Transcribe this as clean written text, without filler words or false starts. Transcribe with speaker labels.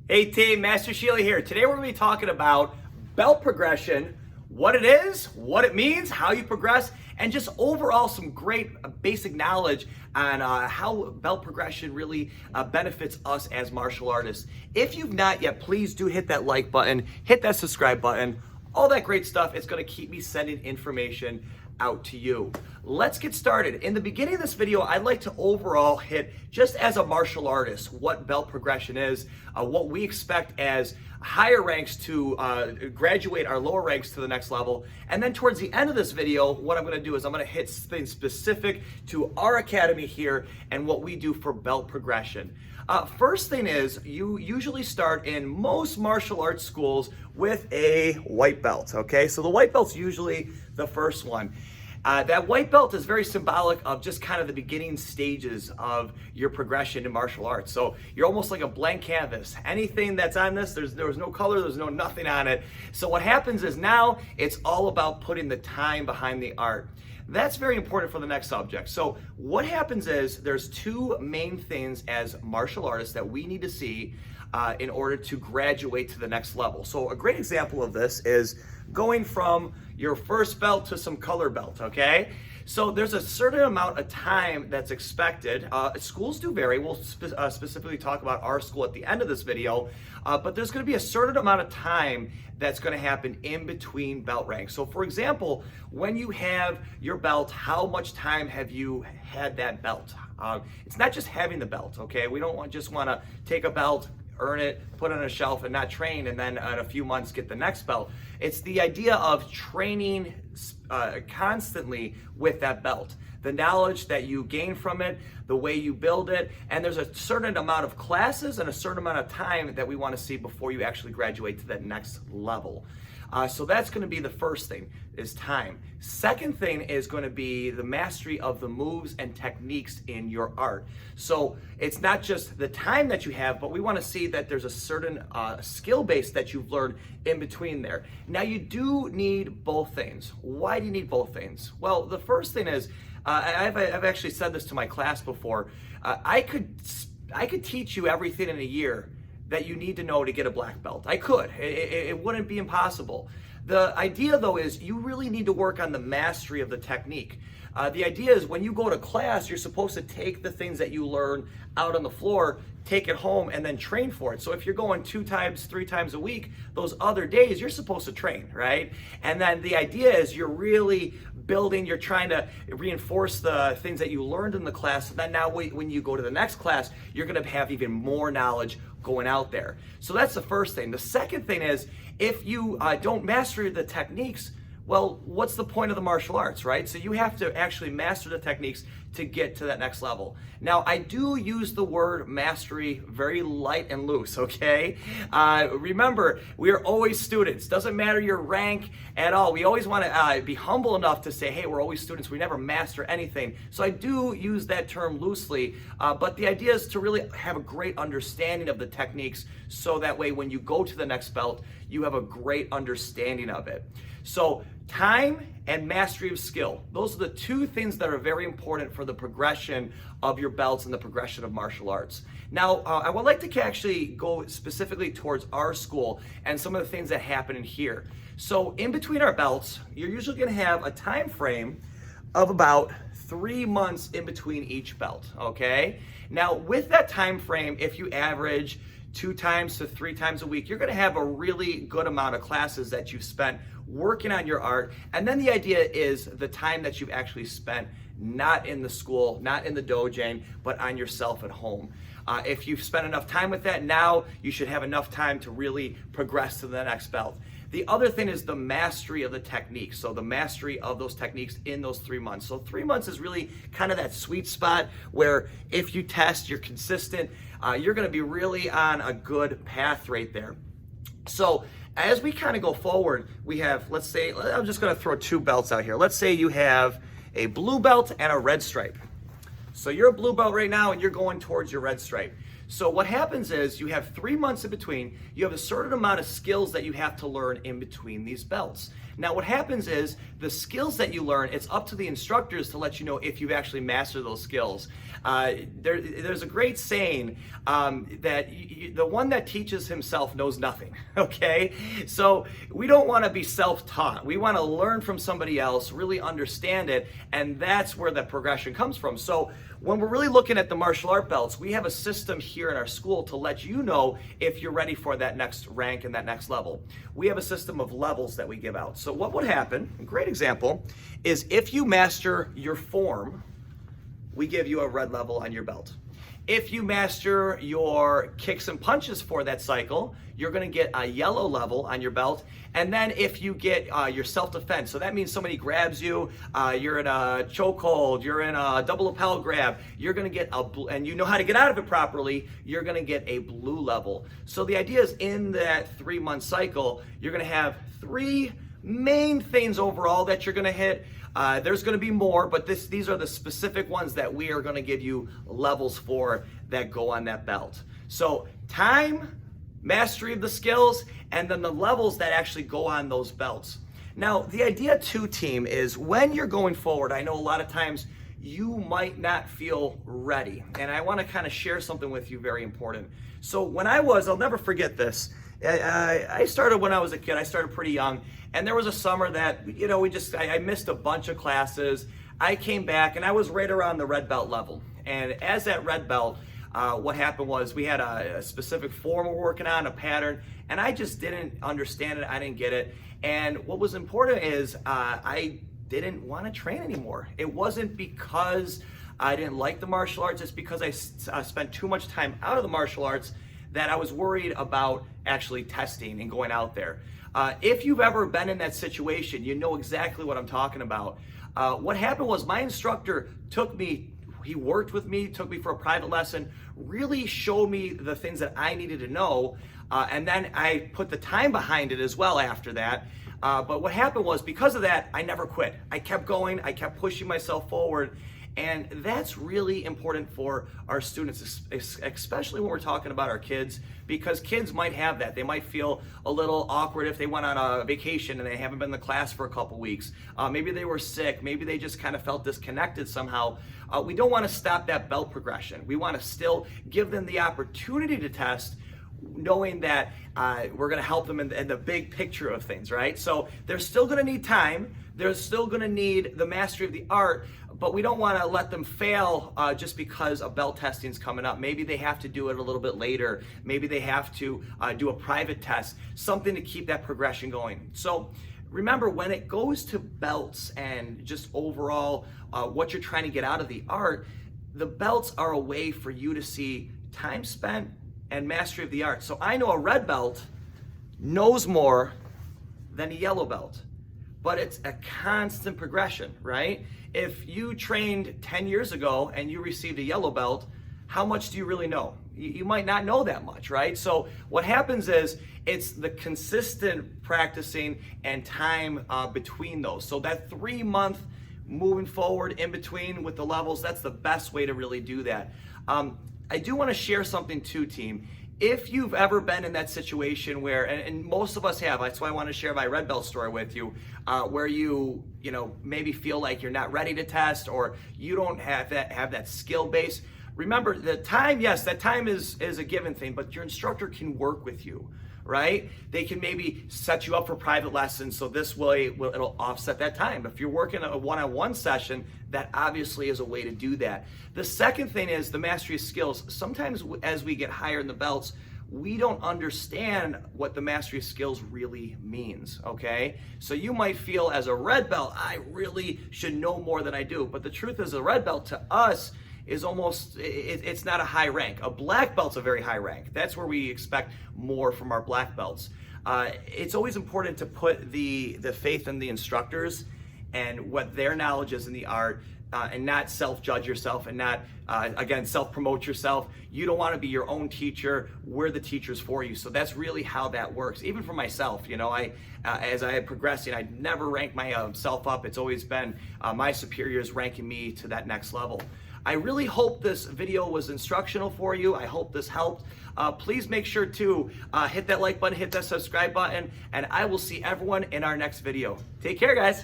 Speaker 1: Hey team, Master Schiele here. Today we're going to be talking about belt progression, what it is, what it means, how you progress, and just overall some great basic knowledge on how belt progression really benefits us as martial artists. If you've not yet, please do hit that like button, hit that subscribe button, all that great stuff. It's going to keep me sending information out to you. Let's get started. In the beginning of this video, I'd like to overall hit, just as a martial artist, what belt progression is, what we expect as higher ranks to graduate our lower ranks to the next level. And then towards the end of this video, what I'm going to do is I'm going to hit things specific to our academy here and what we do for belt progression. First thing is, you usually start in most martial arts schools with a white belt, okay? So the white belt's usually the first one. That white belt is very symbolic of just kind of the beginning stages of your progression in martial arts. So you're almost like a blank canvas. Anything that's on this, there was no color, there's no nothing on it. So what happens is now it's all about putting the time behind the art. That's very important for the next subject. So what happens is there's two main things as martial artists that we need to see in order to graduate to the next level. So a great example of this is going from your first belt to some color belt, okay? So there's a certain amount of time that's expected. Schools do vary. We'll specifically talk about our school at the end of this video, but there's going to be a certain amount of time that's going to happen in between belt ranks. So for example, when you have your belt, how much time have you had that belt? It's not just having the belt, okay? We don't just want to take a belt, earn it, put it on a shelf and not train, and then in a few months get the next belt. It's the idea of training constantly with that belt. The knowledge that you gain from it, the way you build it, and there's a certain amount of classes and a certain amount of time that we want to see before you actually graduate to that next level. So that's going to be the first thing, is time. Second thing is going to be the mastery of the moves and techniques in your art. So it's not just the time that you have, but we want to see that there's a certain skill base that you've learned in between there. Now you do need both things. Why do you need both things? Well, the first thing is, I've actually said this to my class before, I could teach you everything in a year that you need to know to get a black belt. I could. It wouldn't be impossible. The idea, though, is you really need to work on the mastery of the technique. The idea is when you go to class, you're supposed to take the things that you learn out on the floor, take it home, and then train for it. So if you're going 2 times, 3 times a week, those other days, you're supposed to train, right? And then the idea is you're really building, you're trying to reinforce the things that you learned in the class. So that now when you go to the next class, you're going to have even more knowledge going out there. So that's the first thing. The second thing is, if you don't master the techniques, well, what's the point of the martial arts, right? So you have to actually master the techniques to get to that next level. Now, I do use the word mastery very light and loose, okay? Remember, we are always students. Doesn't matter your rank at all. We always want to be humble enough to say, hey, we're always students. We never master anything. So I do use that term loosely, but the idea is to really have a great understanding of the techniques so that way when you go to the next belt, you have a great understanding of it. So time and mastery of skill. Those are the two things that are very important for the progression of your belts and the progression of martial arts. Now, I would like to actually go specifically towards our school and some of the things that happen in here. So in between our belts, you're usually going to have a time frame of about 3 months in between each belt, okay? Now, with that time frame, if you average 2 times to 3 times a week, you're going to have a really good amount of classes that you've spent working on your art. And then the idea is the time that you've actually spent not in the school, not in the dojo, but on yourself at home. If you've spent enough time with that, now you should have enough time to really progress to the next belt. The other thing is the mastery of the technique. So the mastery of those techniques in those 3 months. So 3 months is really kind of that sweet spot where if you test, you're consistent, you're going to be really on a good path right there. So as we kind of go forward, we have, let's say, I'm just going to throw 2 belts out here. Let's say you have a blue belt and a red stripe. So you're a blue belt right now and you're going towards your red stripe. So what happens is you have 3 months in between, you have a certain amount of skills that you have to learn in between these belts. Now what happens is the skills that you learn, it's up to the instructors to let you know if you've actually mastered those skills. There's a great saying that the one that teaches himself knows nothing, okay? So we don't want to be self-taught. We want to learn from somebody else, really understand it, and that's where the progression comes from. So when we're really looking at the martial art belts, we have a system here in our school to let you know if you're ready for that next rank and that next level. We have a system of levels that we give out. So what would happen, a great example, is if you master your form, we give you a red level on your belt. If you master your kicks and punches for that cycle, you're going to get a yellow level on your belt. And then if you get your self-defense, so that means somebody grabs you, you're in a chokehold, you're in a double lapel grab, you're going to get and you know how to get out of it properly, you're going to get a blue level. So the idea is in that 3-month cycle, you're going to have 3 main things overall that you're going to hit. There's going to be more, but these are the specific ones that we are going to give you levels for that go on that belt. So time, mastery of the skills, and then the levels that actually go on those belts. Now, the idea too, team, is when you're going forward, I know a lot of times you might not feel ready, and I want to kind of share something with you very important. So when I'll never forget this. I started when I was a kid. I started pretty young, and there was a summer that, I missed a bunch of classes. I came back, and I was right around the red belt level. And as that red belt, what happened was we had a specific form we're working on, a pattern, and I just didn't understand it. I didn't get it. And what was important is I didn't want to train anymore. It wasn't because I didn't like the martial arts. It's because I spent too much time out of the martial arts that I was worried about actually testing and going out there. If you've ever been in that situation, you know exactly what I'm talking about. What happened was my instructor he worked with me, took me for a private lesson, really showed me the things that I needed to know, and then I put the time behind it as well after that. But what happened was, because of that, I never quit. I kept going, I kept pushing myself forward, and that's really important for our students, especially when we're talking about our kids, because kids might have that. They might feel a little awkward if they went on a vacation and they haven't been to class for a couple weeks. Maybe they were sick. Maybe they just kind of felt disconnected somehow. We don't want to stop that belt progression. We want to still give them the opportunity to test, knowing that we're going to help them in the big picture of things, right? So they're still going to need time. They're still going to need the mastery of the art, but we don't want to let them fail just because a belt testing is coming up. Maybe they have to do it a little bit later. Maybe they have to do a private test, something to keep that progression going. So remember, when it goes to belts and just overall what you're trying to get out of the art, the belts are a way for you to see time spent and mastery of the art. So I know a red belt knows more than a yellow belt, but it's a constant progression, right? If you trained 10 years ago and you received a yellow belt, how much do you really know? You might not know that much, right? So what happens is it's the consistent practicing and time between those. So that 3-month moving forward in between with the levels, that's the best way to really do that. I do want to share something too, team. If you've ever been in that situation where, and most of us have, that's why I want to share my red belt story with you, where you maybe feel like you're not ready to test, or you don't have that skill base. Remember, the time, yes, that time is a given thing, but your instructor can work with you, right? They can maybe set you up for private lessons, so this way it'll offset that time. If you're working a one-on-one session, that obviously is a way to do that. The second thing is the mastery of skills. Sometimes as we get higher in the belts, we don't understand what the mastery of skills really means, okay? So you might feel as a red belt, I really should know more than I do. But the truth is, a red belt to us is almost, it's not a high rank. A black belt's a very high rank. That's where we expect more from our black belts. It's always important to put the faith in the instructors and what their knowledge is in the art, and not self-judge yourself, and not, again, self-promote yourself. You don't want to be your own teacher. We're the teachers for you. So that's really how that works. Even for myself, as I had progressing, I'd never rank myself up. It's always been my superiors ranking me to that next level. I really hope this video was instructional for you. I hope this helped. Please make sure to hit that like button, hit that subscribe button, and I will see everyone in our next video. Take care, guys.